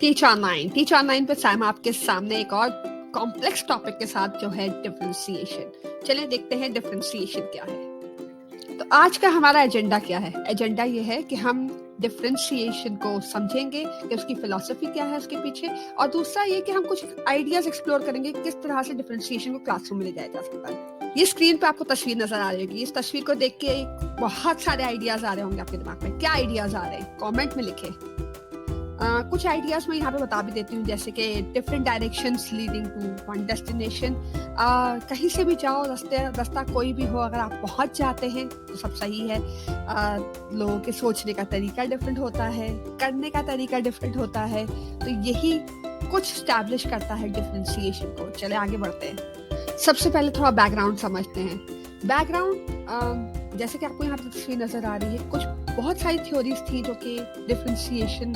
Teach online पे Sam आपके सामने एक और कॉम्प्लेक्स टॉपिक के साथ जो है डिफरेंशिएशन। चलिए देखते हैं डिफरेंशिएशन क्या है। तो आज का हमारा एजेंडा क्या है? एजेंडा ये है कि हम डिफरेंशिएशन को समझेंगे कि उसकी फिलॉसफी क्या है उसके पीछे, और दूसरा ये कि हम कुछ आइडियाज एक्सप्लोर करेंगे किस तरह से डिफरेंशिएशन को क्लासरूम में ले जाया जा सकता है। ये स्क्रीन पे आपको तस्वीर नजर आ रही होगी। इस तस्वीर को देख के बहुत सारे आइडियाज आ रहे होंगे आपके दिमाग में। क्या आइडियाज आ रहे हैं कमेंट में लिखे। कुछ आइडियाज मैं यहाँ पे बता भी देती हूँ, जैसे कि different directions leading to one destination. कहीं से भी जाओ, रास्ता कोई भी हो, अगर आप पहुंच जाते हैं तो सब सही है। लोगों के सोचने का तरीका डिफरेंट होता है, करने का तरीका डिफरेंट होता है, तो यही कुछ स्टैब्लिश करता है डिफरेंशिएशन को। चले आगे बढ़ते हैं। सबसे पहले थोड़ा बैकग्राउंड समझते हैं। बैकग्राउंड जैसे कि आपको यहाँ पर तस्वीर नजर आ रही है, कुछ बहुत सारी थ्योरीज थी जो कि डिफरेंशिएशन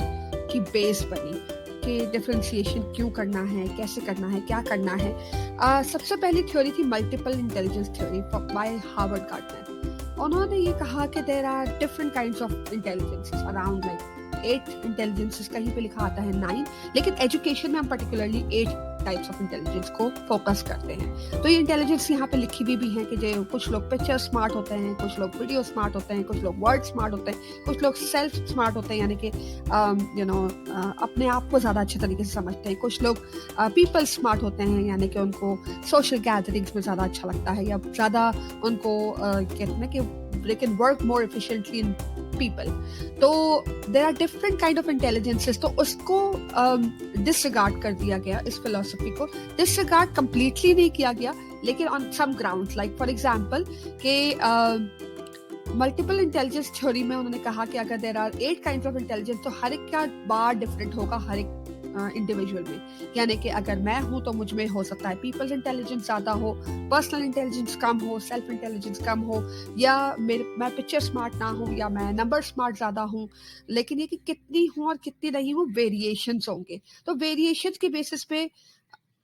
की बेस बनी कि डिफरेंशिएशन क्यों करना है, कैसे करना है, क्या करना है। सबसे पहली थ्योरी थी multiple intelligence theory by Harvard Gardner. उन्होंने ये कहा कि there are different kinds of intelligences, around like 8 intelligences, कहीं पे लिखा आता है 9, लेकिन एजुकेशन में हम पर्टिकुलरली 8 टाइप्स ऑफ इंटेलिजेंस को फोकस करते हैं। तो ये इंटेलिजेंस यहाँ पे लिखी भी है कि जो कुछ लोग पिक्चर स्मार्ट होते हैं, कुछ लोग वीडियो स्मार्ट होते हैं, कुछ लोग वर्ड स्मार्ट होते हैं, कुछ लोग सेल्फ स्मार्ट होते हैं, यानी कि अपने आप को ज़्यादा अच्छे तरीके से समझते हैं, कुछ लोग पीपल स्मार्ट होते हैं, यानी कि उनको सोशल गैदरिंग्स में ज़्यादा अच्छा लगता है, या ज़्यादा उनको कहते हैं कि they can work more efficiently in people. तो there are different kind of intelligences, तो उसको disregard कर दिया गया, इस philosophy को disregard completely नहीं किया गया, लेकिन on some grounds, like for example कि मल्टीपल इंटेलिजेंस थ्योरी में उन्होंने कहा कि अगर there are 8 kinds of intelligence तो हर एक का बार डिफरेंट होगा हर एक इंडिविजुअल में। यानी कि अगर मैं हूं तो मुझ में हो सकता है पीपल्स इंटेलिजेंस ज्यादा हो, पर्सनल इंटेलिजेंस कम हो, सेल्फ इंटेलिजेंस कम हो, या मैं पिक्चर स्मार्ट ना हूं, या मैं नंबर स्मार्ट ज्यादा हूं। लेकिन ये कि कितनी हूं और कितनी नहीं हूं, वेरिएशंस होंगे। तो वेरिएशंस के बेसिस पे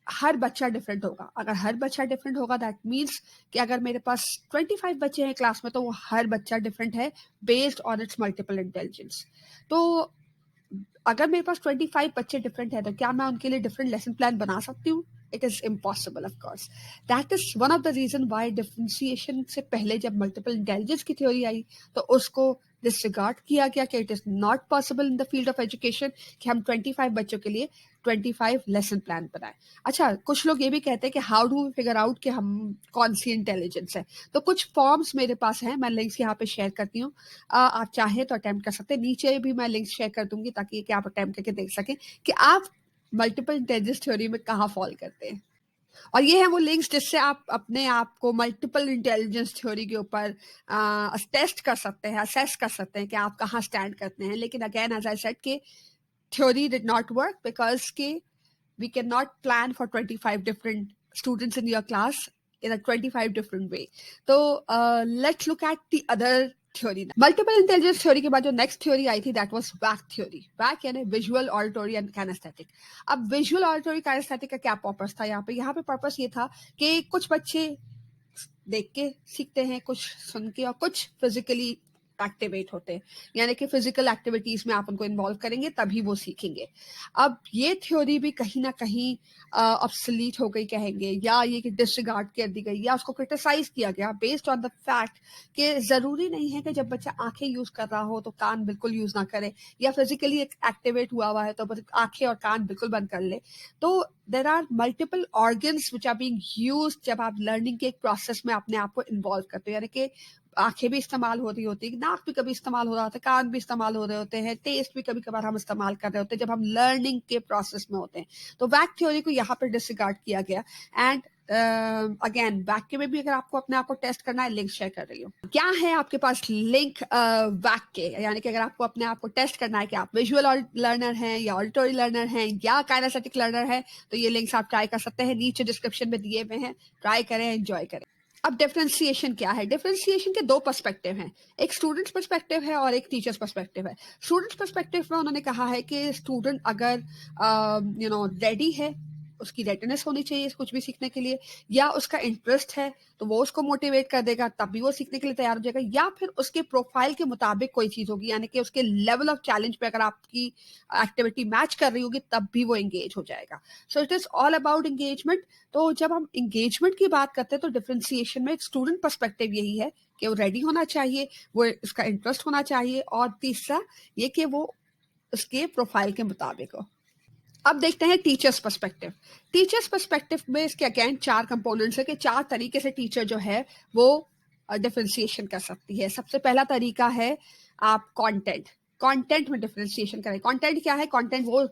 हर बच्चा डिफरेंट होगा। अगर हर बच्चा डिफरेंट होगा दैट मीन्स कि अगर मेरे पास 25 बच्चे हैं क्लास में तो वो हर बच्चा डिफरेंट है based on it's multiple intelligence. तो अगर मेरे पास 25 बच्चे डिफरेंट है तो क्या मैं उनके लिए डिफरेंट लेसन प्लान बना सकती हूँ? It is impossible of course. That is one of the reason why differentiation से पहले जब मल्टीपल इंटेलिजेंस की थ्योरी आई तो उसको डिसरिगार्ड किया गया कि it is not possible in the field of education कि हम 25 बच्चों के लिए 25 लेसन प्लान बनाए। अच्छा, कुछ लोग ये भी कहते हैं कि how do we figure out कि हम कौन सी इंटेलिजेंस है। तो कुछ फॉर्म्स मेरे पास हैं, मैं लिंक्स यहाँ पे शेयर करती हूँ। आप चाहे तो अटेम्प्ट कर सकते हैं, नीचे भी मैं लिंक्स शेयर कर दूंगी ताकि कि आप अटेम्प्ट करके देख सकें कि आप मल्टीपल इंटेलिजेंस थ्योरी में कहाँ फॉल करते हैं। और ये है वो लिंक्स जिससे आप अपने आप को मल्टीपल इंटेलिजेंस थ्योरी के ऊपर टेस्ट कर सकते हैं, असेस कर सकते हैं कि आप कहाँ स्टैंड करते हैं। लेकिन अगेन एज आई सेड कि theory did not work because we cannot plan for 25 different students in your class in a 25 different way. So let's look at the other theory. Multiple intelligence theory के बाद जो next theory आई थी that was WAC theory. WAC यानी visual, auditory and kinesthetic. अब visual, auditory, kinesthetic का क्या purpose था यहाँ पे पर्पस ये था कि कुछ बच्चे देख के सीखते हैं, कुछ सुन के, और कुछ फिजिकली एक्टिवेट होते हैं, यानी कि फिजिकल एक्टिविटीज में आप उनको इन्वॉल्व करेंगे तभी वो सीखेंगे। अब ये थ्योरी भी कहीं ना कहीं ऑब्सोलीट हो गई कहेंगे, या ये कि डिसरिगार्ड कर दी गई, या उसको क्रिटिसाइज किया गया बेस्ड ऑन द फैक्ट कि जरूरी नहीं है कि जब बच्चा आंखें यूज कर रहा हो तो कान बिल्कुल यूज ना करे, या फिजिकली एक्टिवेट हुआ हुआ है तो आंखें और कान बिल्कुल बंद कर ले। तो there are multiple organs which are being used जब आप लर्निंग के एक प्रोसेस में अपने आप को इन्वॉल्व करते हो, यानी कि आंखें भी इस्तेमाल हो रही होती है, नाक भी कभी इस्तेमाल हो रहा होता है, कान भी इस्तेमाल हो रहे होते हैं, टेस्ट भी कभी कभार हम इस्तेमाल कर रहे होते हैं जब हम लर्निंग के प्रोसेस में होते हैं। तो वैक थ्योरी को यहाँ पर डिसरिगार्ड किया गया। एंड अगेन वैक के में भी अगर आपको अपने आप को टेस्ट करना है, लिंक शेयर कर रही हूँ। क्या है आपके पास लिंक वैक के, यानी कि अगर आपको अपने आप को टेस्ट करना है कि आप विजुअल लर्नर हैं या ऑडिटरी लर्नर हैं या काइनेस्थेटिक लर्नर हैं, तो ये लिंक्स आप ट्राई कर सकते हैं, नीचे डिस्क्रिप्शन में दिए हुए हैं। ट्राई करें, एंजॉय करें। अब डिफरेंशिएशन क्या है? डिफरेंशिएशन के 2 पर्सपेक्टिव हैं, एक स्टूडेंट्स पर्सपेक्टिव है और एक टीचर्स पर्सपेक्टिव है। स्टूडेंट्स पर्सपेक्टिव में उन्होंने कहा है कि स्टूडेंट अगर रेडी है, उसकी रेडीनेस होनी चाहिए कुछ भी सीखने के लिए, या उसका इंटरेस्ट है तो वो उसको मोटिवेट कर देगा, तब भी वो सीखने के लिए तैयार हो जाएगा, या फिर उसके प्रोफाइल के मुताबिक कोई चीज़ होगी, यानी कि उसके लेवल ऑफ चैलेंज पे अगर आपकी एक्टिविटी मैच कर रही होगी तब भी वो एंगेज हो जाएगा। So it is all about engagement. तो जब हम एंगेजमेंट की बात करते हैं तो डिफरेंशिएशन में एक स्टूडेंट पर्सपेक्टिव यही है कि वो रेडी होना चाहिए, वो उसका इंटरेस्ट होना चाहिए, और तीसरा ये कि वो उसके प्रोफाइल के मुताबिक हो। अब देखते हैं टीचर्स पर्सपेक्टिव। टीचर्स पर्सपेक्टिव में इसके अगेन 4 कंपोनेंट्स है कि 4 तरीके से टीचर जो है वो डिफरेंशिएशन कर सकती है। सबसे पहला तरीका है आप कंटेंट। कंटेंट में डिफरेंशिएशन करें। कंटेंट क्या है? कंटेंट वो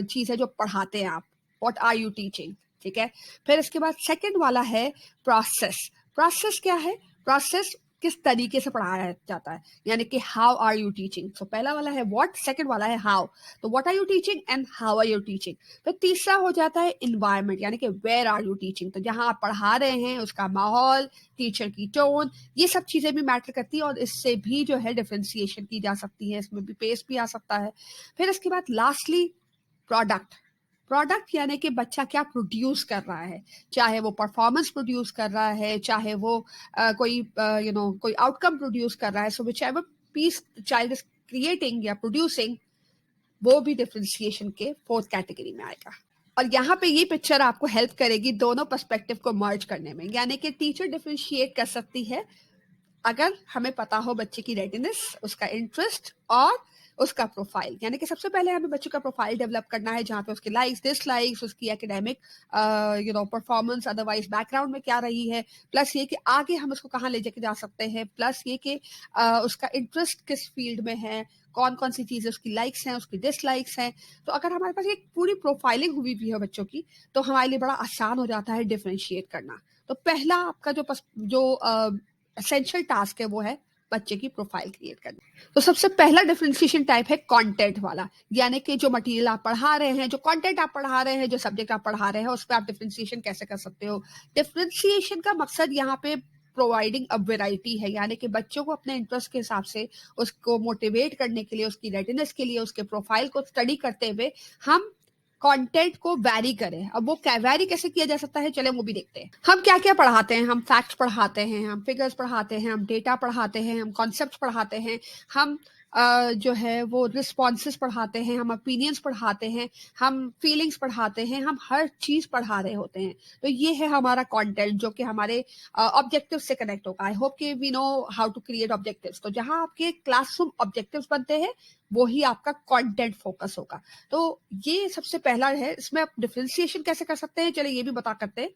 चीज़ है जो पढ़ाते हैं आप। What are you teaching? ठीक है। फिर इसके बाद सेकंड वाला है प्रोसेस। प्रोसेस क्या है? प्रोसेस किस तरीके से पढ़ाया जाता है, यानी कि how are you teaching. So पहला वाला है व्हाट, सेकंड वाला है हाउ। तो what are you teaching and how are you teaching. फिर तीसरा हो जाता है इन्वायरमेंट, यानी कि वेयर आर यू टीचिंग। तो जहां आप पढ़ा रहे हैं उसका माहौल, टीचर की टोन, ये सब चीजें भी मैटर करती है, और इससे भी जो है डिफरेंशिएशन की जा सकती है, इसमें भी पेस भी आ सकता है। फिर इसके बाद लास्टली प्रोडक्ट। प्रोडक्ट यानी कि बच्चा क्या प्रोड्यूस कर रहा है, चाहे वो परफॉर्मेंस प्रोड्यूस कर रहा है, चाहे वो कोई कोई आउटकम प्रोड्यूस कर रहा है। So whichever piece child is creating या प्रोड्यूसिंग, वो भी डिफरेंशिएशन के फोर्थ कैटेगरी में आएगा। और यहाँ पे ये पिक्चर आपको हेल्प करेगी दोनों पर्सपेक्टिव को मर्ज करने में, यानी कि टीचर डिफरेंशिएट कर सकती है अगर हमें पता हो बच्चे की रेडीनेस, उसका इंटरेस्ट और उसका प्रोफाइल। यानी कि सबसे पहले हमें बच्चों का प्रोफाइल डेवलप करना है, जहाँ पे उसके लाइक्स, डिसलाइक्स, उसकी एकेडमिक परफॉर्मेंस, अदरवाइज बैकग्राउंड में क्या रही है, प्लस ये कि आगे हम उसको कहाँ ले जाके जा सकते हैं, प्लस ये कि उसका इंटरेस्ट किस फील्ड में है, कौन कौन सी चीज़ें उसकी लाइक्स हैं, उसकी डिसलाइक्स हैं। तो अगर हमारे पास एक पूरी प्रोफाइलिंग हुई भी है बच्चों की, तो हमारे लिए बड़ा आसान हो जाता है डिफ्रेंशिएट करना। तो पहला आपका जो एसेंशियल टास्क है वो है बच्चे की प्रोफाइल क्रिएट करना। तो सबसे पहला डिफरेंशिएशन टाइप है कंटेंट वाला, यानी कि जो मटेरियल आप पढ़ा रहे हैं, जो कंटेंट आप पढ़ा रहे हैं, जो सब्जेक्ट आप पढ़ा रहे हैं, उस पर आप डिफरेंशिएशन कैसे कर सकते हो। डिफरेंशिएशन का मकसद यहाँ पे प्रोवाइडिंग अ वेराइटी है, यानी कि बच्चों को अपने इंटरेस्ट के हिसाब से उसको मोटिवेट करने के लिए, उसकी रेडीनेस के लिए, उसके प्रोफाइल को स्टडी करते हुए हम कंटेंट को वैरी करें। अब वो क्या वैरी कैसे किया जा सकता है, चले वो भी देखते हैं। हम क्या क्या पढ़ाते हैं? हम फैक्ट्स पढ़ाते हैं, हम फिगर्स पढ़ाते हैं, हम डेटा पढ़ाते हैं, हम कॉन्सेप्ट्स पढ़ाते हैं, हम जो है वो रिस्पॉन्सेस पढ़ाते हैं, हम ओपिनियंस पढ़ाते हैं, हम फीलिंग्स पढ़ाते हैं, हम हर चीज़ पढ़ा रहे होते हैं। तो ये है हमारा कंटेंट जो कि हमारे ऑब्जेक्टिव से कनेक्ट होगा। आई होप कि we know how to create objectives. तो जहाँ आपके क्लासरूम ऑब्जेक्टिव्स बनते हैं वही आपका कंटेंट फोकस होगा। तो ये सबसे पहला है। इसमें आप डिफरेंशिएशन कैसे कर सकते हैं, चलिए ये भी बता करते हैं।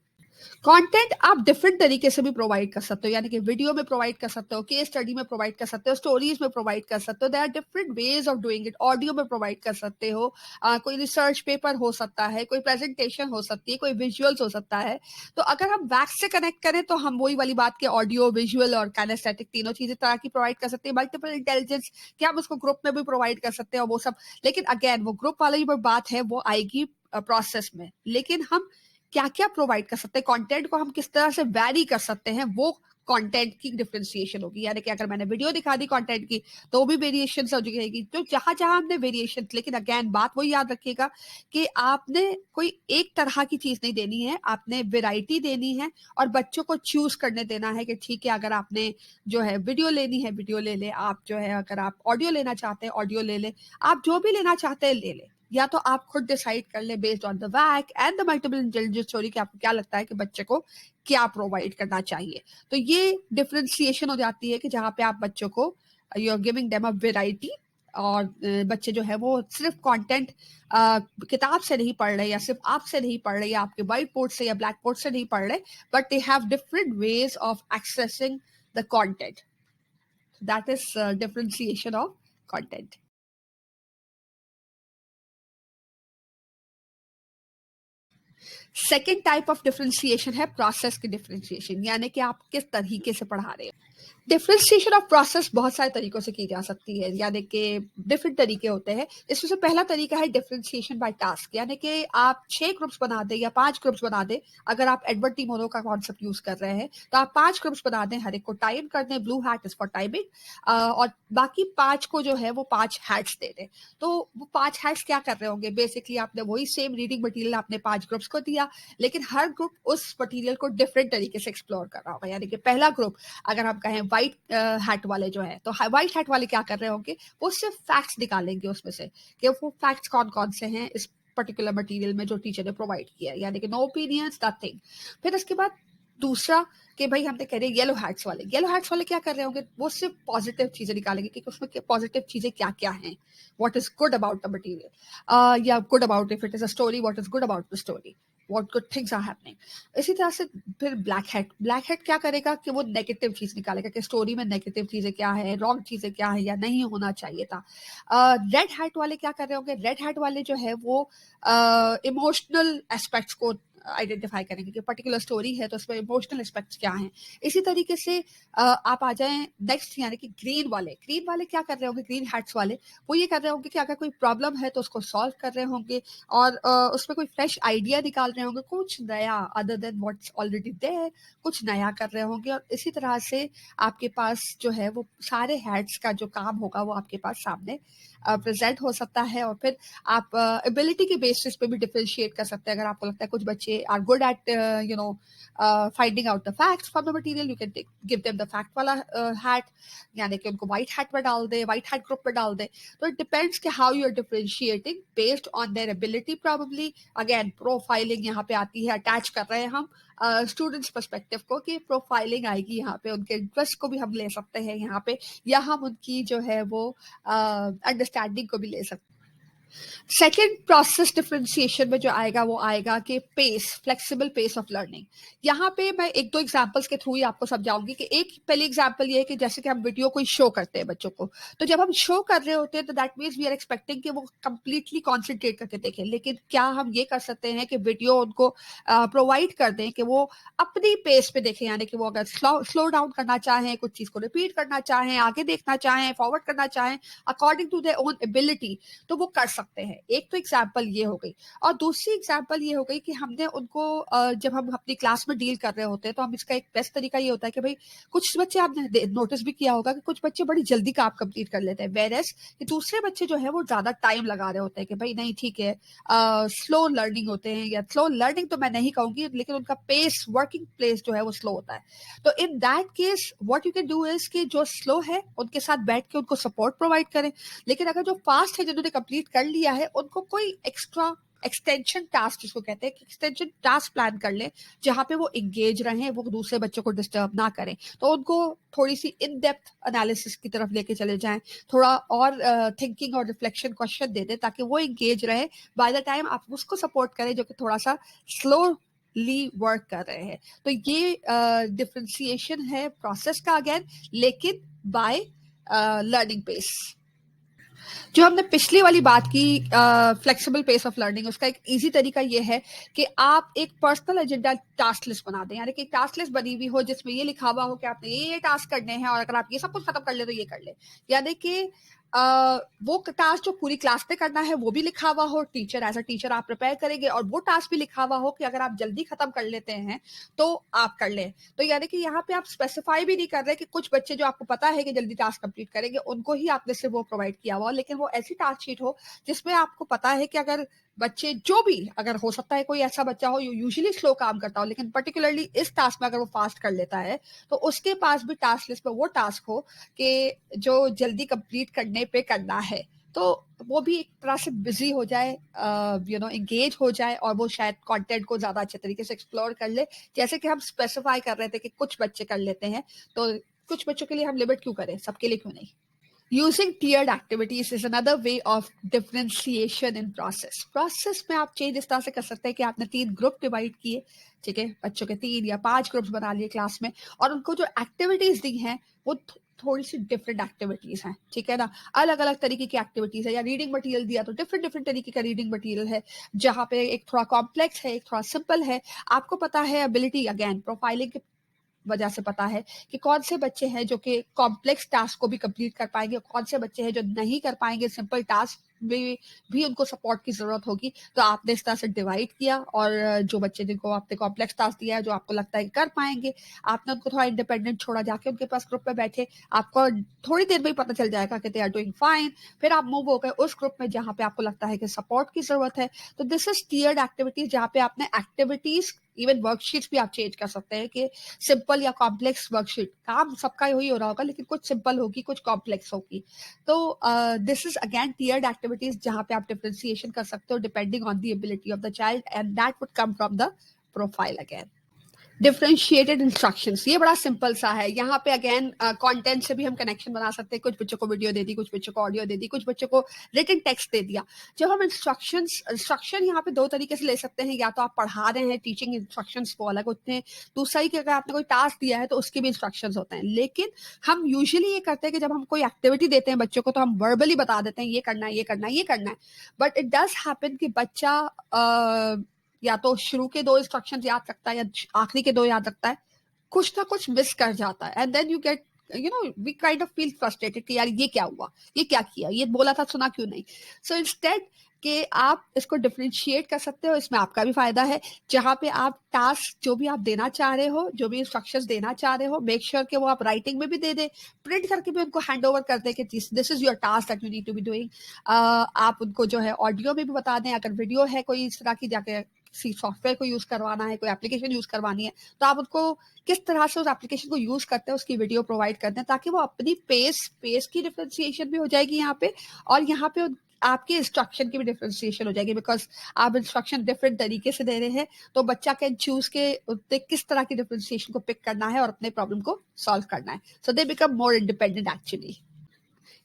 कंटेंट आप डिफरेंट तरीके से भी प्रोवाइड कर सकते हो, यानी कि वीडियो में प्रोवाइड कर सकते हो, केस स्टडी में प्रोवाइड कर सकते हो, स्टोरीज में प्रोवाइड कर सकते हो। There are different ways of doing it. Audio में प्रोवाइड कर सकते हो, कोई रिसर्च पेपर हो सकता है, कोई प्रेजेंटेशन हो सकती है, कोई विजुअल्स हो सकता है। तो अगर हम वैक्स से कनेक्ट करें तो हम वही वाली बात के ऑडियो, विजुअल और काइनेस्थेटिक तीनों चीजें तरह की प्रोवाइड कर सकते हैं। मल्टीपल इंटेलिजेंस कि हम उसको ग्रुप में भी प्रोवाइड कर सकते हैं और वो सब। लेकिन अगेन वो ग्रुप वाली जो बात है वो आएगी प्रोसेस में। लेकिन हम क्या क्या प्रोवाइड कर सकते हैं, कंटेंट को हम किस तरह से वैरी कर सकते हैं, वो कंटेंट की डिफरेंशिएशन होगी। यानी कि अगर मैंने वीडियो दिखा दी कंटेंट की तो भी वेरिएशन हो जाएगी। तो जहां जहां हमने वेरिएशन, लेकिन अगेन बात वही याद रखिएगा कि आपने कोई एक तरह की चीज नहीं देनी है, आपने वेराइटी देनी है और बच्चों को चूज करने देना है कि ठीक है, अगर आपने जो है वीडियो लेनी है वीडियो ले ले, आप जो है अगर आप ऑडियो लेना चाहते हैं ऑडियो ले ले, आप जो भी लेना चाहते हैं ले ले। या तो आप खुद डिसाइड कर ले based on the VAK and the multiple intelligence story कि आपको क्या लगता है कि बच्चे को क्या प्रोवाइड करना चाहिए। तो ये डिफरेंशिएशन हो जाती है कि जहाँ पे आप बच्चों को you are giving them a variety, और बच्चे जो है वो सिर्फ कंटेंट किताब से नहीं पढ़ रहे, या सिर्फ आपसे नहीं पढ़ रहे, या आपके व्हाइट बोर्ड से या ब्लैक बोर्ड से नहीं पढ़ रहे, but they have different ways of accessing the content. That is differentiation of content. Second type of differentiation है प्रोसेस की डिफरेंशिएशन, यानी कि आप किस तरीके से पढ़ा रहे हो। डिफरेंशिएशन ऑफ प्रोसेस बहुत सारे तरीकों से की जा सकती है, यानी कि डिफरेंट तरीके होते हैं। इसमें से पहला तरीका है डिफरेंशिएशन बाय टास्क, यानी कि आप 6 ग्रुप्स बना दें या 5 ग्रुप्स बना दें। अगर आप एडवर्ड टी मोनो का कॉन्सेप्ट यूज कर रहे हैं तो आप 5 ग्रुप्स बना दें, हर एक को टाइम कर दें, blue hat is for timing, और बाकी 5 को जो है वो 5 हैट्स दे दें। तो वो 5 हैट्स क्या कर रहे होंगे, बेसिकली आपने वही सेम रीडिंग मटेरियल आपने 5 ग्रुप्स को दिया, लेकिन हर ग्रुप उस मटेरियल को डिफरेंट तरीके से एक्सप्लोर कर रहा होगा। यानी कि पहला ग्रुप अगर हम कहें व्हाइट हैट वाले जो है, तो व्हाइट हैट वाले क्या कर रहे होंगे, वो सिर्फ फैक्ट्स निकालेंगे उसमें से कि वो फैक्ट्स कौन कौन से हैं इस पर्टिकुलर मटेरियल में जो टीचर ने प्रोवाइड किया है, यानी कि नो ओपिनियंस नथिंग। फिर उसके बाद दूसरा कि भाई हमने कह रहे येलो हैट्स वाले क्या कर रहे होंगे, वो सिर्फ पॉजिटिव चीजें निकालेंगे कि उसमें पॉजिटिव चीजें क्या क्या हैं, what is good about the material, या good about if it is a story, what is good about the story, what good things are happening। इसी तरह से फिर ब्लैक हेड क्या करेगा कि वो नेगेटिव चीज निकालेगा कि स्टोरी में नेगेटिव चीजें क्या है, रॉन्ग चीजें क्या है, या नहीं होना चाहिए था। रेड हैट वाले क्या कर रहे होंगे, रेड हैट वाले जो है वो इमोशनल एस्पेक्ट्स को आइडेंटिफाई करेंगे कि पर्टिकुलर स्टोरी है तो उसमें इमोशनल एस्पेक्ट्स क्या हैं। इसी तरीके से आप आ जाएं नेक्स्ट, यानी कि ग्रीन वाले क्या कर रहे होंगे, ग्रीन हैट्स वाले वो ये कर रहे होंगे कि अगर कोई प्रॉब्लम है तो उसको सॉल्व कर रहे होंगे और उसमें कोई फ्रेश आइडिया निकाल रहे होंगे, कुछ नया other than what's already there, कुछ नया कर रहे होंगे। और इसी तरह से आपके पास जो है वो सारे हैट्स का जो काम होगा वो आपके पास सामने प्रेजेंट हो सकता है। और फिर आप एबिलिटी के बेसिस पे भी डिफरेंशिएट कर सकते हैं। अगर आपको लगता है कुछ बच्चे are good at finding out the facts from the material, you can give them the fact वाला हैट, यानी कि उनको व्हाइट हैट में डाल दे, व्हाइट हैट ग्रुप में डाल दे। तो इट डिपेंड्स कि how you are differentiating based on their ability probably. Again profiling यहाँ पे आती है, अटैच कर रहे हैं हम स्टूडेंट्स पर्सपेक्टिव को कि प्रोफाइलिंग आएगी यहाँ पे, उनके इंटरेस्ट को भी हम ले सकते हैं यहाँ पे, या हम उनकी जो है वो अंडरस्टैंडिंग को भी ले सकते हैं। सेकेंड प्रोसेस डिफरेंशिएशन में जो आएगा वो आएगा कि pace, flexible pace of learning. यहाँ पे मैं एक दो एग्जांपल्स के थ्रू ही आपको समझाऊंगी कि एक पहली एग्जांपल ये है कि जैसे कि हम वीडियो कोई शो करते हैं बच्चों को, तो जब हम शो कर रहे होते हैं तो that means we are expecting कि वो कंप्लीटली कॉन्सेंट्रेट करके देखें। लेकिन क्या हम ये कर सकते हैं कि वीडियो उनको प्रोवाइड कर दें कि वो अपनी पेस पे देखें, यानी कि वो अगर स्लो डाउन करना चाहें, कुछ चीज को रिपीट करना चाहें, आगे देखना चाहें, फॉरवर्ड करना चाहें, according to their own ability, तो वो कर सकते हैं। एक तो एग्जाम्पल ये हो गई। और दूसरी एग्जाम्पल ये हो गई कि हमने उनको जब हम अपनी क्लास में डील कर रहे होते हैं तो हम इसका एक बेस्ट तरीका ये होता है कि भाई कुछ बच्चे आपने नोटिस भी किया होगा कि कुछ बच्चे बड़ी जल्दी काम कंप्लीट कर लेते हैं, वेरएस कि दूसरे बच्चे जो है वो ज्यादा टाइम लगा रहे होते हैं कि भाई नहीं ठीक है, स्लो लर्निंग होते हैं, या स्लो लर्निंग तो मैं नहीं कहूंगी, लेकिन उनका पेस, वर्किंग प्लेस जो है वो स्लो होता है। तो in that case what you can do is कि जो स्लो है उनके साथ बैठ के उनको सपोर्ट प्रोवाइड करें। लेकिन अगर जो फास्ट है, जिन्होंने कंप्लीट कर लिया है, उनको कोई एक्स्ट्रा एक्सटेंशन टास्क जिसको कहते हैं कि एक्सटेंशन टास्क प्लान कर ले, जहां पे वो एंगेज रहें, वो दूसरे बच्चों को डिस्टर्ब ना करें। तो उनको थोड़ी सी इन डेप्थ एनालिसिस की तरफ लेके चले जाएं, थोड़ा और थिंकिंग और रिफ्लेक्शन क्वेश्चन दे दें ताकि वो एंगेज रहे। बाय द टाइम आप उसको सपोर्ट करें जो कि थोड़ा सा स्लो ली वर्क कर रहे हैं। तो ये डिफरेंशिएशन है प्रोसेस का अगेन, लेकिन बाय लर्निंग पेस। जो हमने पिछली वाली बात की फ्लेक्सिबल पेस ऑफ लर्निंग, उसका एक इजी तरीका ये है कि आप एक पर्सनल एजेंडा टास्क लिस्ट बना दें, यानी कि एक टास्क लिस्ट बनी हुई हो जिसमें ये लिखा हुआ हो कि आपने ये टास्क करने हैं और अगर आप ये सब कुछ खत्म कर ले तो ये कर ले। यानी कि वो टास्क जो पूरी क्लास पे करना है वो भी लिखा हुआ हो, टीचर एज अ टीचर आप प्रिपेयर करेंगे, और वो टास्क भी लिखा हुआ हो कि अगर आप जल्दी खत्म कर लेते हैं तो आप कर लें। तो यानी कि यहाँ पे आप स्पेसिफाई भी नहीं कर रहे कि कुछ बच्चे जो आपको पता है कि जल्दी टास्क कंप्लीट करेंगे उनको ही आपने सिर्फ वो प्रोवाइड किया हुआ, लेकिन वो ऐसी टास्क शीट हो जिसमें आपको पता है कि अगर बच्चे जो भी, अगर हो सकता है कोई ऐसा बच्चा हो यूजुअली स्लो काम करता हो, लेकिन पर्टिकुलरली इस टास्क में अगर वो फास्ट कर लेता है, तो उसके पास भी टास्क लिस्ट में वो टास्क हो कि जो जल्दी कंप्लीट करने पे करना है, तो वो भी एक तरह से बिजी हो जाए, एंगेज हो जाए, और वो शायद कंटेंट को ज्यादा अच्छे तरीके से एक्सप्लोर कर ले। जैसे कि हम स्पेसिफाई कर रहे थे कि कुछ बच्चे कर लेते हैं, तो कुछ बच्चों के लिए हम लिमिट क्यों करें, सबके लिए क्यों नहीं। Using tiered activities is another way of differentiation in process. Process में आप चेंज इस तरह से कर सकते हैं कि आपने 3 ग्रुप डिवाइड किए, ठीक है, बच्चों के 3 या 5 ग्रुप्स बना लिए क्लास में, और उनको जो एक्टिविटीज दी हैं वो थोड़ी सी डिफरेंट एक्टिविटीज हैं, ठीक है ना, अलग अलग तरीके की एक्टिविटीज है। या रीडिंग मटेरियल दिया तो डिफरेंट डिफरेंट तरीके का रीडिंग मटेरियल है, जहाँ पे एक थोड़ा कॉम्प्लेक्स है, एक थोड़ा सिंपल है। आपको पता है एबिलिटी, अगेन प्रोफाइलिंग के वजह से पता है कि कौन से बच्चे हैं जो कि कॉम्प्लेक्स टास्क को भी कंप्लीट कर पाएंगे, कौन से बच्चे हैं जो नहीं कर पाएंगे, सिंपल टास्क में भी उनको सपोर्ट की जरूरत होगी। तो आपने इस तरह से डिवाइड किया और जो बच्चे जिनको आपने कॉम्प्लेक्स टास्क दिया है, जो आपको लगता है कि कर पाएंगे, आपने उनको थोड़ा इंडिपेंडेंट छोड़ा, जाके उनके पास ग्रुप में बैठे, आपको थोड़ी देर में ही पता चल जाएगा कि दे आर डूइंग फाइन। फिर आप मूव हो गए उस ग्रुप में जहाँ पे आपको लगता है कि सपोर्ट की जरूरत है। तो दिस इज टीयर्ड एक्टिविटीज, जहाँ पे आपने एक्टिविटीज, इवन वर्कशीट्स भी आप चेंज कर सकते हैं कि सिंपल या कॉम्प्लेक्स वर्कशीट, काम सबका वही हो रहा होगा लेकिन कुछ सिंपल होगी, कुछ कॉम्प्लेक्स होगी। तो this is again tiered activities, जहाँ पे आप डिफरेंशिएशन कर सकते हो depending on the ability of the child, and that would come from the profile again. Differentiated instructions, ये बड़ा सिंपल सा है। यहाँ पे अगेन कंटेंट से भी हम कनेक्शन बना सकते हैं। कुछ बच्चों को वीडियो दे दी, कुछ बच्चों को ऑडियो दे दी, कुछ बच्चों को रिटन टेक्स्ट दे दिया। जब हम इंस्ट्रक्शन यहाँ पे दो तरीके से ले सकते हैं, या तो आप पढ़ा रहे हैं, टीचिंग इंस्ट्रक्शंस वो अलग होते हैं। दूसरा ही कि अगर आपने कोई टास्क दिया है तो उसके भी इंस्ट्रक्शन होते हैं। लेकिन हम यूजुअली ये करते हैं कि जब हम कोई एक्टिविटी देते हैं बच्चों को, तो हम वर्बली बता देते हैं ये करना है, ये करना है, ये करना है। बट इट डज हैपन कि बच्चा या तो शुरू के दो इंस्ट्रक्शन याद रखता है या आखिरी के दो याद रखता है, कुछ ना कुछ मिस कर जाता है, and then you get we kind of feel frustrated कि यार ये क्या हुआ, ये क्या किया, ये बोला था सुना क्यों नहीं। सो इंस्टेड कि आप इसको डिफरेंशिएट कर सकते हो, इसमें आपका भी फायदा है। जहाँ पे आप टास्क जो भी आप देना चाह रहे हो, जो भी इंस्ट्रक्शंस देना चाह रहे हो, मेक श्योर कि वो आप राइटिंग में भी दे दे, प्रिंट करके भी उनको हैंड ओवर कर दे कि this is your task that you need to be doing. आप उनको जो है ऑडियो में भी बता दें, अगर वीडियो है कोई इस तरह की, जाके किसी सॉफ्टवेयर को यूज करवाना है, कोई एप्लीकेशन यूज करवानी है, तो आप उनको किस तरह से उस एप्लीकेशन को यूज करते हैं उसकी वीडियो प्रोवाइड करते हैं, ताकि वो अपनी पेस की डिफरेंशिएशन भी हो जाएगी यहाँ पे, और यहाँ पे आपके इंस्ट्रक्शन की भी डिफरेंशिएशन हो जाएगी, बिकॉज आप इंस्ट्रक्शन डिफरेंट तरीके से दे रहे हैं। तो बच्चा कैन चूज के किस तरह की डिफरेंशिएशन को पिक करना है और अपने प्रॉब्लम को सॉल्व करना है। So they become more independent actually.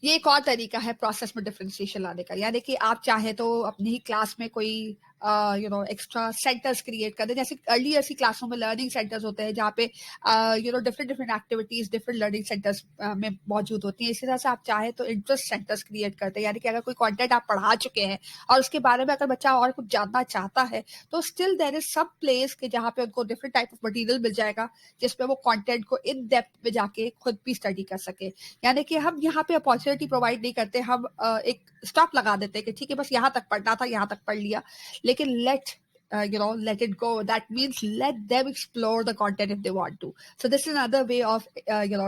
ये एक और तरीका है प्रोसेस में डिफरेंशिएशन लाने का। यानी कि आप चाहे तो अपनी ही क्लास में कोई एक्स्ट्रा सेंटर्स क्रिएट कर दें, जैसे अर्ली ऐसी क्लासों में लर्निंग सेंटर्स होते हैं, जहाँ पे different activities different learning centres में मौजूद होती हैं। इसी तरह से आप चाहे तो इंटरेस्ट सेंटर्स क्रिएट करते हैं, यानी कि अगर कोई कंटेंट आप पढ़ा चुके हैं और उसके बारे में अगर बच्चा और कुछ जानना चाहता है, तो स्टिल देयर इज सब प्लेस के जहाँ पे उनको डिफरेंट टाइप ऑफ मटीरियल मिल जाएगा, जिसमें वो कंटेंट को इन डेप्थ में जाके खुद भी स्टडी कर सके। यानी कि हम यहाँ पे अपॉर्चुनिटी प्रोवाइड नहीं करते, हम एक स्टॉप लगा देते हैं कि ठीक है बस यहाँ तक पढ़ना था, यहाँ तक पढ़ लिया, लेकिन let it go. That means let them explore the content if they want to. So this is another way of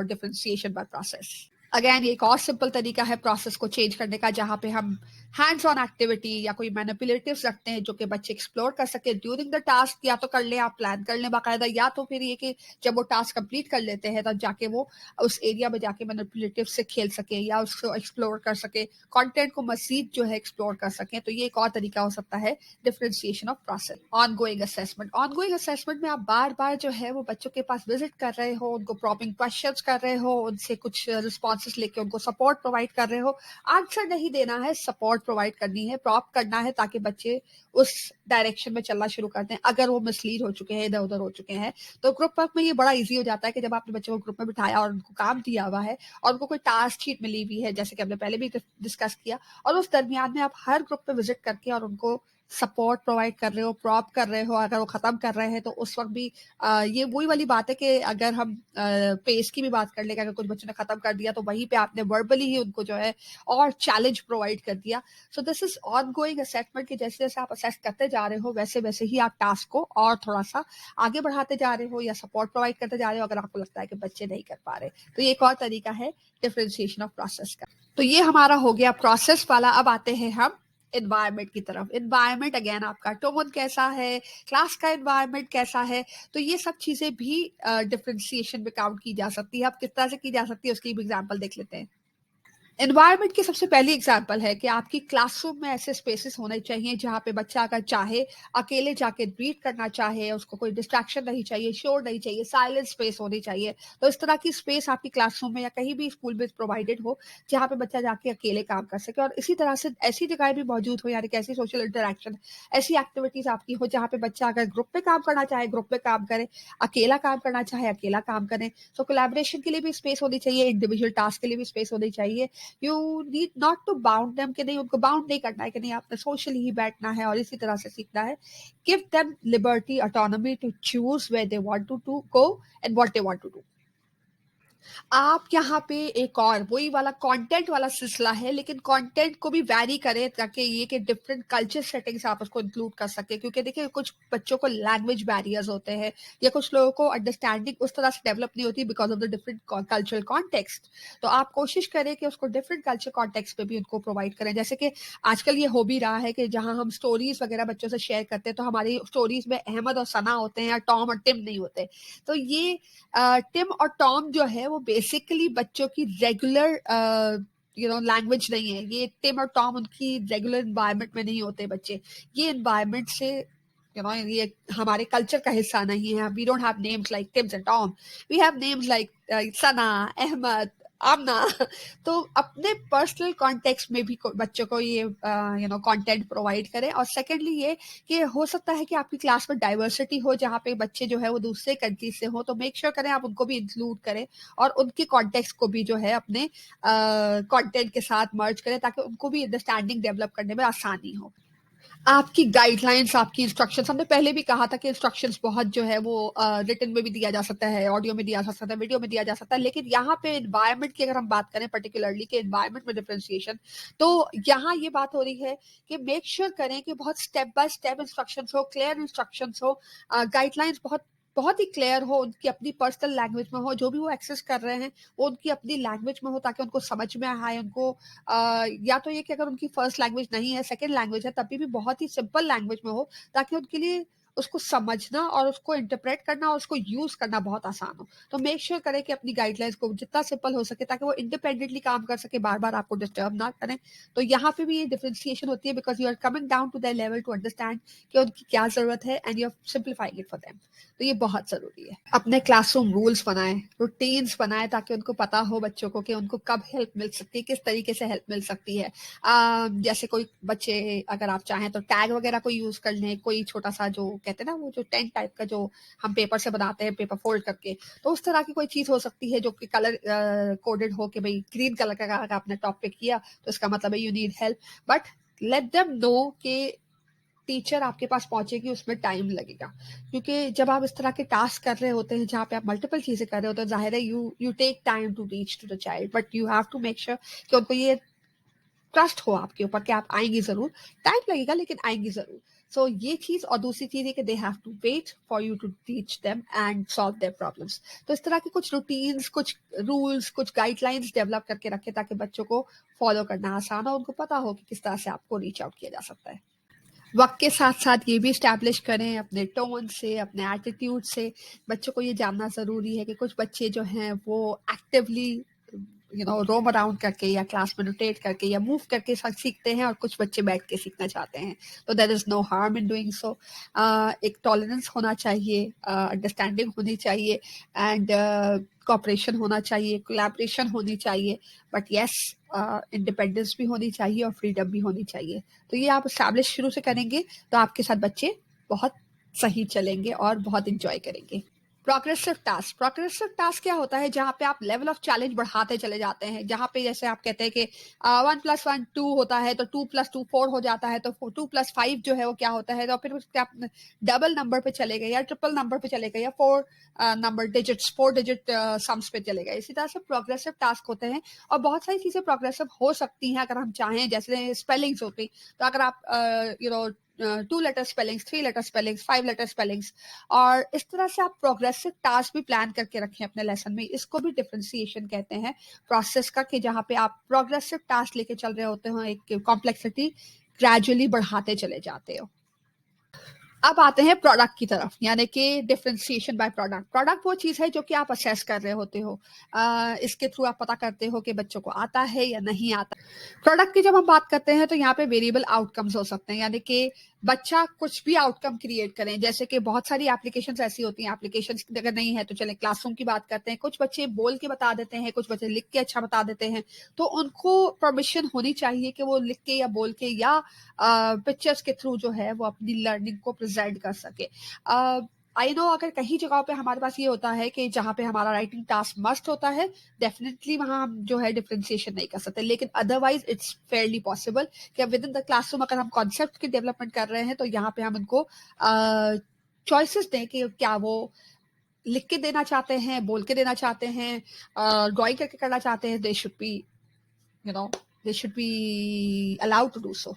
differentiation by process. Again ये एक और सिंपल तरीका है प्रोसेस को चेंज करने का, जहाँ पे हम हैंड्स ऑन एक्टिविटी या कोई मैनिपुलेटिव्स रखते हैं जो कि बच्चे एक्सप्लोर कर सके ड्यूरिंग द टास्क। या तो कर ले आप, प्लान कर ले बाकायदा, या तो फिर ये कि जब वो टास्क कंप्लीट कर लेते हैं तब जाके वो उस एरिया में जाके मैनिपुलेटिव से खेल सके या उसको एक्सप्लोर कर सके, कंटेंट को मजीद जो है एक्सप्लोर कर सके। तो ये एक और तरीका हो सकता है differentiation of process. Ongoing assessment में आप बार बार जो है वो बच्चों के पास विजिट कर रहे हो, उनको प्रॉपिंग क्वेश्चंस कर रहे हो, उनसे कुछ रिस्पॉन्स लेके उनको सपोर्ट प्रोवाइड कर रहे हो। आंसर नहीं देना है, सपोर्ट प्रोवाइड करनी है, प्रॉप करना है, ताकि बच्चे उस डायरेक्शन में चलना शुरू कर दें। अगर वो मिसलीड हो चुके हैं, इधर उधर हो चुके हैं, तो ग्रुप वर्क में ये बड़ा इजी हो जाता है कि जब आपने बच्चों को ग्रुप में बिठाया और उनको काम दिया हुआ है और उनको कोई टास्क शीट मिली हुई है, जैसे कि हमने पहले भी डिस्कस किया, और उस दरमियान में आप हर ग्रुप पे विजिट करके और उनको सपोर्ट प्रोवाइड कर रहे हो, प्रॉप कर रहे हो, अगर वो खत्म कर रहे हैं तो उस वक्त भी ये वही वाली बात है कि अगर हम पेस की भी बात कर ले, अगर कुछ बच्चों ने खत्म कर दिया तो वहीं पे आपने वर्बली ही उनको जो है और चैलेंज प्रोवाइड कर दिया। So this is on going assessment कि जैसे जैसे आप असेस करते जा रहे हो वैसे वैसे ही आप टास्क को और थोड़ा सा आगे बढ़ाते जा रहे हो या सपोर्ट प्रोवाइड करते जा रहे हो, अगर आपको लगता है कि बच्चे नहीं कर पा रहे। तो ये एक और तरीका है डिफरेंशिएशन ऑफ प्रोसेस का। तो ये हमारा हो गया प्रोसेस वाला। अब आते हैं हम एनवायरनमेंट की तरफ। एनवायरनमेंट अगेन आपका टोन कैसा है, क्लास का एनवायरनमेंट कैसा है, तो ये सब चीजें भी डिफरेंशिएशन में काउंट की जा सकती है। अब किस तरह से की जा सकती है उसकी भी एग्जांपल देख लेते हैं। एनवायरनमेंट की सबसे पहली एग्जांपल है कि आपकी क्लासरूम में ऐसे स्पेसेस होने चाहिए जहाँ पे बच्चा अगर चाहे अकेले जाके रीड करना चाहे, उसको कोई डिस्ट्रैक्शन नहीं चाहिए, शोर नहीं चाहिए, साइलेंट स्पेस होनी चाहिए। तो इस तरह की स्पेस आपकी क्लासरूम में या कहीं भी स्कूल में प्रोवाइडेड हो जहाँ पे बच्चा जाके अकेले काम कर सके। और इसी तरह से ऐसी जगह भी मौजूद हो, यानी कि ऐसी सोशल इंटरेक्शन, ऐसी एक्टिविटीज आपकी हो जहाँ पे बच्चा अगर ग्रुप में काम करना चाहे ग्रुप में काम करे, अकेला काम करना चाहे अकेला काम करे। तो कोलैबोरेशन के लिए भी स्पेस होनी चाहिए, इंडिविजुअल टास्क के लिए भी स्पेस होनी चाहिए। You need not to bound them, कि नहीं उनको बाउंड नहीं करना है कि नहीं आपने सोशली ही बैठना है और इसी तरह से सीखना है. Give them liberty, autonomy to choose where they want to go and what they want to do. आप यहाँ पे एक और वही वाला कंटेंट वाला सिलसिला है, लेकिन कंटेंट को भी वैरी करें ताकि ये कि डिफरेंट कल्चर सेटिंग्स आप उसको इंक्लूड कर सके. क्योंकि देखिए कुछ बच्चों को लैंग्वेज बैरियर्स होते हैं या कुछ लोगों को अंडरस्टैंडिंग उस तरह से डेवलप नहीं होती because of the different cultural context. तो आप कोशिश करें कि उसको डिफरेंट कल्चर कॉन्टेक्स्ट पे भी उनको प्रोवाइड करें. जैसे कि आजकल ये हो भी रहा है कि जहाँ हम स्टोरीज वगैरह बच्चों से शेयर करते हैं तो हमारी स्टोरीज में अहमद और सना होते हैं, टॉम और टिम नहीं होते. तो ये टिम और टॉम जो है वो बेसिकली बच्चों की रेगुलर लैंग्वेज नहीं है. ये टिम और टॉम उनकी रेगुलर इन्वायरमेंट में नहीं होते बच्चे. ये इन्वायरमेंट से ये हमारे कल्चर का हिस्सा नहीं है. We don't have names like Tims and Tom. We have names like Sana, Ahmed, Amna. तो अपने पर्सनल कॉन्टेक्स्ट में भी बच्चों को ये कंटेंट प्रोवाइड करें. और सेकेंडली ये कि हो सकता है कि आपकी क्लास में डाइवर्सिटी हो जहाँ पे बच्चे जो है वो दूसरे कंट्री से हो, तो मेक श्योर करें आप उनको भी इंक्लूड करें और उनके कॉन्टेक्स्ट को भी जो है अपने कंटेंट के साथ मर्ज करें ताकि उनको भी अंडरस्टैंडिंग डेवलप करने में आसानी हो. आपकी गाइडलाइंस, आपकी इंस्ट्रक्शंस, हमने पहले भी कहा था कि इंस्ट्रक्शंस बहुत जो है वो रिटन में भी दिया जा सकता है, ऑडियो में दिया जा सकता है, वीडियो में दिया जा सकता है. लेकिन यहाँ पे एनवायरनमेंट की अगर हम बात करें पर्टिकुलरली कि एनवायरनमेंट में डिफरेंशिएशन, तो यहाँ ये बात हो रही है कि मेक श्योर करें कि बहुत स्टेप बाय स्टेप इंस्ट्रक्शंस हो, क्लियर इंस्ट्रक्शंस हो, गाइडलाइंस बहुत बहुत ही क्लियर हो, उनकी अपनी पर्सनल लैंग्वेज में हो. जो भी वो एक्सेस कर रहे हैं वो उनकी अपनी लैंग्वेज में हो ताकि उनको समझ में आए. उनको या तो ये कि अगर उनकी फर्स्ट लैंग्वेज नहीं है, सेकंड लैंग्वेज है, तभी भी बहुत ही सिंपल लैंग्वेज में हो ताकि उनके लिए उसको समझना और उसको इंटरप्रेट करना और उसको यूज करना बहुत आसान हो. तो मेक श्योर करें कि अपनी गाइडलाइंस को जितना सिंपल हो सके ताकि वो इंडिपेंडेंटली काम कर सके, बार बार आपको डिस्टर्ब ना करें. तो यहाँ पे भी ये डिफरेंशिएशन होती है because you are coming down to the level to understand कि उनकी क्या जरूरत है and you are simplifying it for them. तो ये बहुत जरूरी है. अपने क्लासरूम रूल्स बनाएं, रूटीन्स बनाएं ताकि उनको पता हो बच्चों को कि उनको कब हेल्प मिल सकती है, किस तरीके से हेल्प मिल सकती है. जैसे कोई बच्चे अगर आप चाहें तो टैग वगैरह को यूज कर लें, कोई छोटा सा जो कहते हैं ना वो जो टेंट टाइप का जो हम पेपर से बनाते हैं, पेपर फोल्ड करके, तो उस तरह की कोई चीज हो सकती है जो कि कलर कोडेड हो कि भाई ग्रीन कलर का अगर आपने टॉप पे किया तो इसका मतलब है you need help. But let them know कि टीचर आपके पास पहुंचेगी उसमें टाइम लगेगा. क्योंकि जब आप इस तरह के टास्क कर रहे होते हैं जहाँ पे आप मल्टीपल चीजें कर रहे होते हैं, जाहिर है you take time to reach to the child, but you have to make sure कि उनको ये ट्रस्ट हो आपके ऊपर कि आप आएंगी जरूर. टाइम लगेगा लेकिन आएंगी जरूर. सो ये चीज. और दूसरी चीज है कि they have to wait for you to teach them and solve their problems. तो इस तरह के कुछ रूटीन्स, कुछ रूल्स, कुछ गाइडलाइंस डेवलप करके रखे ताकि बच्चों को फॉलो करना आसान हो, उनको पता हो कि किस तरह से आपको रीच आउट किया जा सकता है. वक्त के साथ साथ ये भी इस्टेब्लिश करें अपने टोन से, अपने एटीट्यूड से. बच्चों को ये जानना ज़रूरी है कि कुछ बच्चे जो हैं वो एक्टिवली रोम अराउंड करके या क्लास में रोटेट करके या मूव करके सीखते हैं और कुछ बच्चे बैठ के सीखना चाहते हैं. तो there is no harm in doing so. एक टॉलरेंस होना चाहिए, अंडरस्टैंडिंग होनी चाहिए एंड कॉपरेशन होना चाहिए, कोलैबोरेशन होनी चाहिए. बट येस, इंडिपेंडेंस भी होनी चाहिए और फ्रीडम भी होनी चाहिए. तो ये आप इस्टेब्लिश शुरू से करेंगे तो आपके साथ बच्चे बहुत सही चलेंगे और बहुत इंजॉय करेंगे. प्रोग्रेसिव टास्क क्या होता है? जहाँ पे आप लेवल ऑफ चैलेंज बढ़ाते चले जाते हैं. जहाँ पे जैसे आप कहते हैं कि 1+1 2 होता है तो 2+2 4 हो जाता है, तो 2+5 जो है वो क्या होता है, तो फिर उसके आप डबल नंबर पे चले गए या ट्रिपल नंबर पे चले गए या 4 डिजिट सम्स पे चले गए. इसी तरह से प्रोग्रेसिव टास्क होते हैं और बहुत सारी चीजें प्रोग्रेसिव हो सकती हैं अगर हम चाहें. जैसे स्पेलिंग्स होती, तो अगर आप 2 letter spellings, 3 letter spellings, 5 letter spellings, और इस तरह से आप प्रोग्रेसिव टास्क भी प्लान करके रखें अपने लेसन में. इसको भी डिफरेंशिएशन कहते हैं प्रोसेस का, कि जहाँ पे आप प्रोग्रेसिव टास्क लेके चल रहे होते हो, एक कॉम्प्लेक्सिटी ग्रेजुअली बढ़ाते चले जाते हो. अब आते हैं प्रोडक्ट की तरफ, यानी कि डिफरेंशिएशन बाय प्रोडक्ट. प्रोडक्ट वो चीज़ है जो कि आप असेस कर रहे होते हो. इसके थ्रू आप पता करते हो कि बच्चों को आता है या नहीं आता. प्रोडक्ट की जब हम बात करते हैं तो यहाँ पे वेरिएबल आउटकम्स हो सकते हैं, यानी कि बच्चा कुछ भी आउटकम क्रिएट करें. जैसे कि बहुत सारी एप्लीकेशंस ऐसी होती हैं, एप्लीकेशंस अगर नहीं है तो चले क्लासरूम की बात करते हैं. कुछ बच्चे बोल के बता देते हैं, कुछ बच्चे लिख के अच्छा बता देते हैं. तो उनको परमिशन होनी चाहिए कि वो लिख के या बोल के या पिक्चर्स के थ्रू जो है वो अपनी लर्निंग को प्रेजेंट कर सके. आई नो अगर कहीं जगहों पे हमारे पास ये होता है कि जहाँ पे हमारा राइटिंग टास्क मस्ट होता है, डेफिनेटली वहाँ हम जो है डिफरेंशिएशन नहीं कर सकते, लेकिन अदरवाइज इट्स फेयरली पॉसिबल कि विद इन द क्लासरूम अगर हम कॉन्सेप्ट की डेवलपमेंट कर रहे हैं तो यहाँ पे हम उनको चॉइसेस दें कि क्या वो लिख के देना चाहते हैं, बोल के देना चाहते हैं, ड्राइंग करके करना चाहते हैं, they should be you know they should be allowed to do so.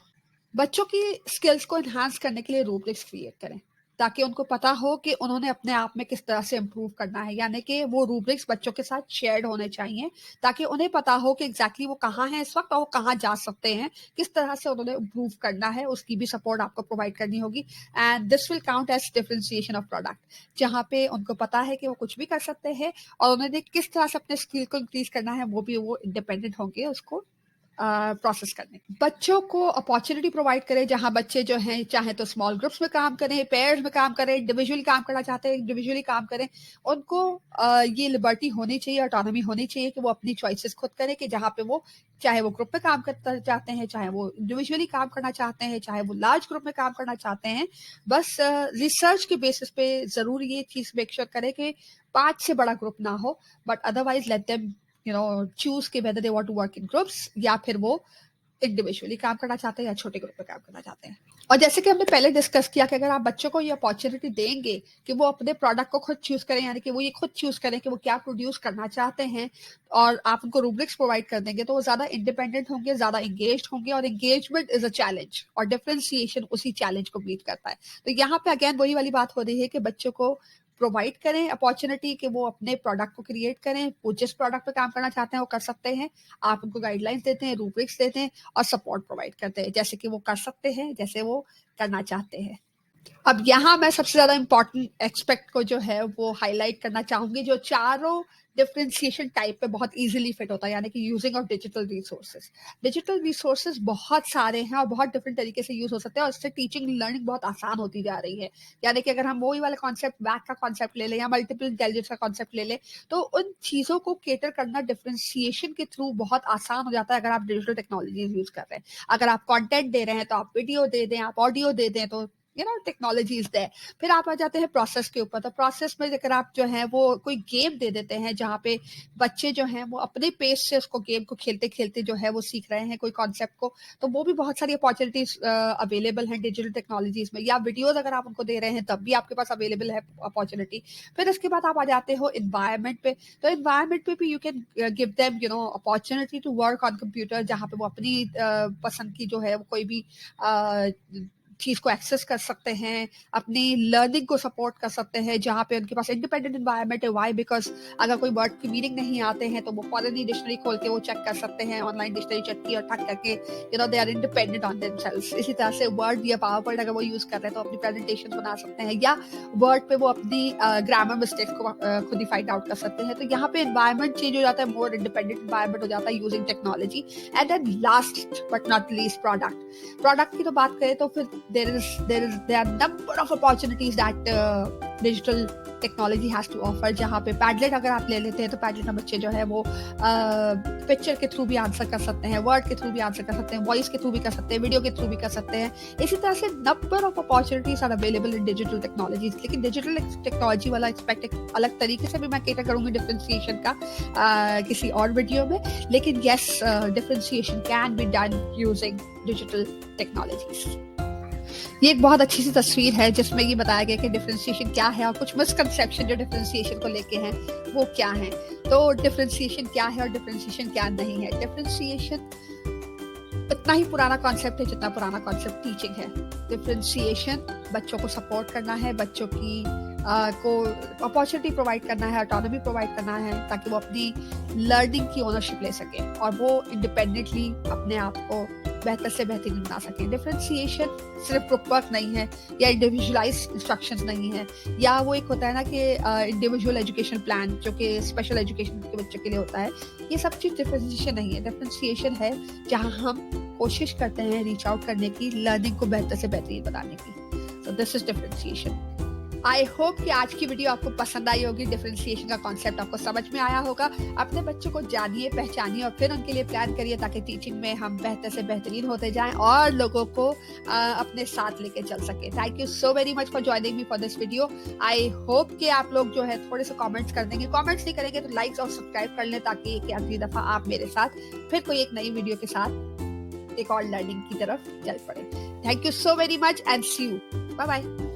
बच्चों की स्किल्स को एनहांस करने के लिए रूब्रिक्स क्रिएट करें ताकि उनको पता हो कि उन्होंने अपने आप में किस तरह से इम्प्रूव करना है, यानी कि वो रूब्रिक्स बच्चों के साथ शेयर्ड होने चाहिए ताकि उन्हें पता हो कि एग्जैक्टली वो कहाँ हैं इस वक्त और वो कहाँ जा सकते हैं, किस तरह से उन्होंने इम्प्रूव करना है, उसकी भी सपोर्ट आपको प्रोवाइड करनी होगी। And this will count as differentiation of product, जहाँ पे उनको पता है कि वो कुछ भी कर सकते हैं और उन्होंने किस तरह से अपने स्किल को इंक्रीज करना है, वो भी वो इंडिपेंडेंट होंगे उसको प्रोसेस करने। बच्चों को अपॉर्चुनिटी प्रोवाइड करें जहां बच्चे जो हैं चाहे तो स्मॉल ग्रुप्स में काम करें, पेयर्स में काम करें, इंडिविजुअली काम करना चाहते हैं इंडिविजुअली काम करें। उनको ये लिबर्टी होनी चाहिए, ऑटोनॉमी होनी चाहिए कि वो अपनी चॉइसेस खुद करें कि जहाँ पे वो चाहे वो ग्रुप में काम करना चाहते हैं, चाहे वो इंडिविजुअली काम करना चाहते हैं, चाहे वो लार्ज ग्रुप में काम करना चाहते हैं। बस रिसर्च के बेसिस पे जरूर ये चीज मेक श्योर करें कि 5 से बड़ा ग्रुप ना हो, but otherwise let them choose कि whether they want to work in groups या फिर वो इंडिविजुअली काम करना चाहते हैं या छोटे ग्रुप में काम करना चाहते हैं। और जैसे कि हमने पहले डिस्कस किया कि अगर आप बच्चों को ये अपॉर्चुनिटी देंगे कि वो अपने प्रोडक्ट को खुद चूज करें, यानी कि वो ये खुद चूज करें कि वो क्या प्रोड्यूस करना चाहते हैं, और आप उनको रूब्रिक्स प्रोवाइड कर देंगे तो वो ज्यादा इंडिपेंडेंट होंगे, ज्यादा एंगेज्ड होंगे, और एंगेजमेंट इज अ चैलेंज और डिफरेंशिएशन उसी चैलेंज को बीट करता है। तो यहाँ पे अगेन वही वाली बात हो रही है कि बच्चों को प्रोवाइड करें अपॉर्चुनिटी कि वो अपने प्रोडक्ट को क्रिएट करें, वो जिस प्रोडक्ट पे काम करना चाहते हैं वो कर सकते हैं। आप उनको गाइडलाइंस देते हैं, रूब्रिक्स देते हैं और सपोर्ट प्रोवाइड करते हैं जैसे कि वो कर सकते हैं, जैसे वो करना चाहते हैं। अब यहाँ मैं सबसे ज्यादा इंपॉर्टेंट एक्सपेक्ट को जो है वो हाईलाइट करना चाहूंगी, जो चारों डिफरेंशिएशन टाइप पे बहुत इजीली फिट होता है, यानी कि using of digital resources. Digital resources बहुत सारे हैं और बहुत डिफरेंट तरीके से यूज हो सकते हैं और इससे टीचिंग लर्निंग बहुत आसान होती जा रही है। यानी कि अगर हम वही वाला कॉन्सेप्ट बैक का कॉन्सेप्ट ले लें या मल्टीपल इंटेलिजेंस का कॉन्सेप्ट ले लें तो उन चीजों को केटर करना डिफरेंशिएशन के थ्रू बहुत आसान हो जाता है अगर आप डिजिटल टेक्नोलॉजीज यूज कर रहे हैं। अगर आप कॉन्टेंट दे रहे हैं तो आप वीडियो दे दें, आप ऑडियो दे दें, तो टेक्नोलॉजी इज देयर। फिर आप आ जाते हैं प्रोसेस के ऊपर, तो प्रोसेस में अगर आप जो है वो कोई गेम दे देते हैं जहाँ पे बच्चे जो हैं वो अपने पेस से उसको गेम को खेलते खेलते जो है वो सीख रहे हैं कोई कॉन्सेप्ट को, तो वो भी बहुत सारी अपॉर्चुनिटीज अवेलेबल हैं डिजिटल टेक्नोलॉजीज में। या वीडियोज अगर आप उनको दे रहे हैं तब भी आपके पास अवेलेबल है अपॉर्चुनिटी। फिर इसके बाद आप आ जाते हो इन्वायरमेंट पे, तो इन्वायरमेंट पे भी you can give them opportunity to work on computer, जहाँ पे वो अपनी पसंद की जो है वो कोई भी चीज को एक्सेस कर सकते हैं, अपनी लर्निंग को सपोर्ट कर सकते हैं, जहाँ पे उनके पास इंडिपेंडेंट एनवायरनमेंट है। वाई? बिकॉज अगर कोई वर्ड की मीनिंग नहीं आते हैं तो वो फॉरन डिक्शनरी खोल के वो चेक कर सकते हैं, ऑनलाइन डिक्शनरी चेक की और ठक करके they are independent on themselves. इसी तरह से वर्ड या पावर पॉइंट अगर वो यूज कर रहे हैं तो अपनी प्रेजेंटेशन बना सकते हैं, या वर्ड पे वो अपनी ग्रामर मिस्टेक्स को खुद ही फाइंड आउट कर सकते हैं। तो यहाँ पे एनवायरमेंट चेंज हो जाता है, मोर इंडिपेंडेंट एनवायरमेंट हो जाता है using technology. And then last but not least product की तो बात करें तो फिर there are number of opportunities that digital technology has to offer, जहाँ पे पैडलेट अगर आप ले लेते हैं तो पैडलेट में बच्चे जो है वो पिक्चर के थ्रू भी आंसर कर सकते हैं, वर्ड के थ्रू भी आंसर कर सकते हैं, वॉइस के थ्रू भी कर सकते हैं, वीडियो के थ्रू भी कर सकते हैं। इसी तरह से number of opportunities are available in digital technologies. लेकिन डिजिटल टेक्नोलॉजी वाला एक्सपेक्ट एक अलग तरीके से भी मैं केटर करूंगी डिफरेंशिएशन का किसी और वीडियो में। लेकिन yes, differentiation can be done using digital technologies. ये एक बहुत अच्छी सी तस्वीर है जिसमें ये बताया गया कि डिफरेंशिएशन क्या है और कुछ मिसकंसेप्शन जो डिफरेंशिएशन को लेके हैं वो क्या है। तो डिफरेंशिएशन क्या है और डिफरेंशिएशन क्या नहीं है। डिफरेंशिएशन इतना ही पुराना कॉन्सेप्ट है जितना पुराना कॉन्सेप्ट टीचिंग है। डिफरेंशिएशन बच्चों को सपोर्ट करना है, बच्चों की को अपॉर्चुनिटी प्रोवाइड करना है, ऑटोनॉमी प्रोवाइड करना है ताकि वो अपनी लर्निंग की ओनरशिप ले सके और वो इंडिपेंडेंटली अपने आप को बेहतर से बेहतरीन बना सके। डिफरेंशिएशन सिर्फ ग्रुप वर्क नहीं है या इंडिविजुअलाइज इंस्ट्रक्शंस नहीं है, या वो एक होता है ना कि इंडिविजुअल एजुकेशन प्लान जो कि स्पेशल एजुकेशन के बच्चों के लिए होता है। ये सब चीज़ डिफरेंशिएशन नहीं है। डिफरेंशिएशन है जहाँ हम कोशिश करते हैं रीच आउट करने की, लर्निंग को बेहतर से बेहतरीन बनाने की। So this is differentiation. I hope कि आज की वीडियो आपको पसंद आई होगी, डिफरेंशिएशन का कॉन्सेप्ट आपको समझ में आया होगा। अपने बच्चों को जानिए, पहचानिए और फिर उनके लिए प्लान करिए ताकि टीचिंग में हम बेहतर से बेहतरीन होते जाएं और लोगों को अपने साथ लेके चल सके। Thank you so very much for joining me for this video. I hope कि आप लोग जो है थोड़े से कॉमेंट्स कर देंगे, कॉमेंट्स नहीं करेंगे तो लाइक्स और सब्सक्राइब कर लें ताकि एक अगली दफा आप मेरे साथ फिर कोई एक नई वीडियो के साथ एक और लर्निंग की तरफ चल पड़े। Thank you so very much and see you, bye bye.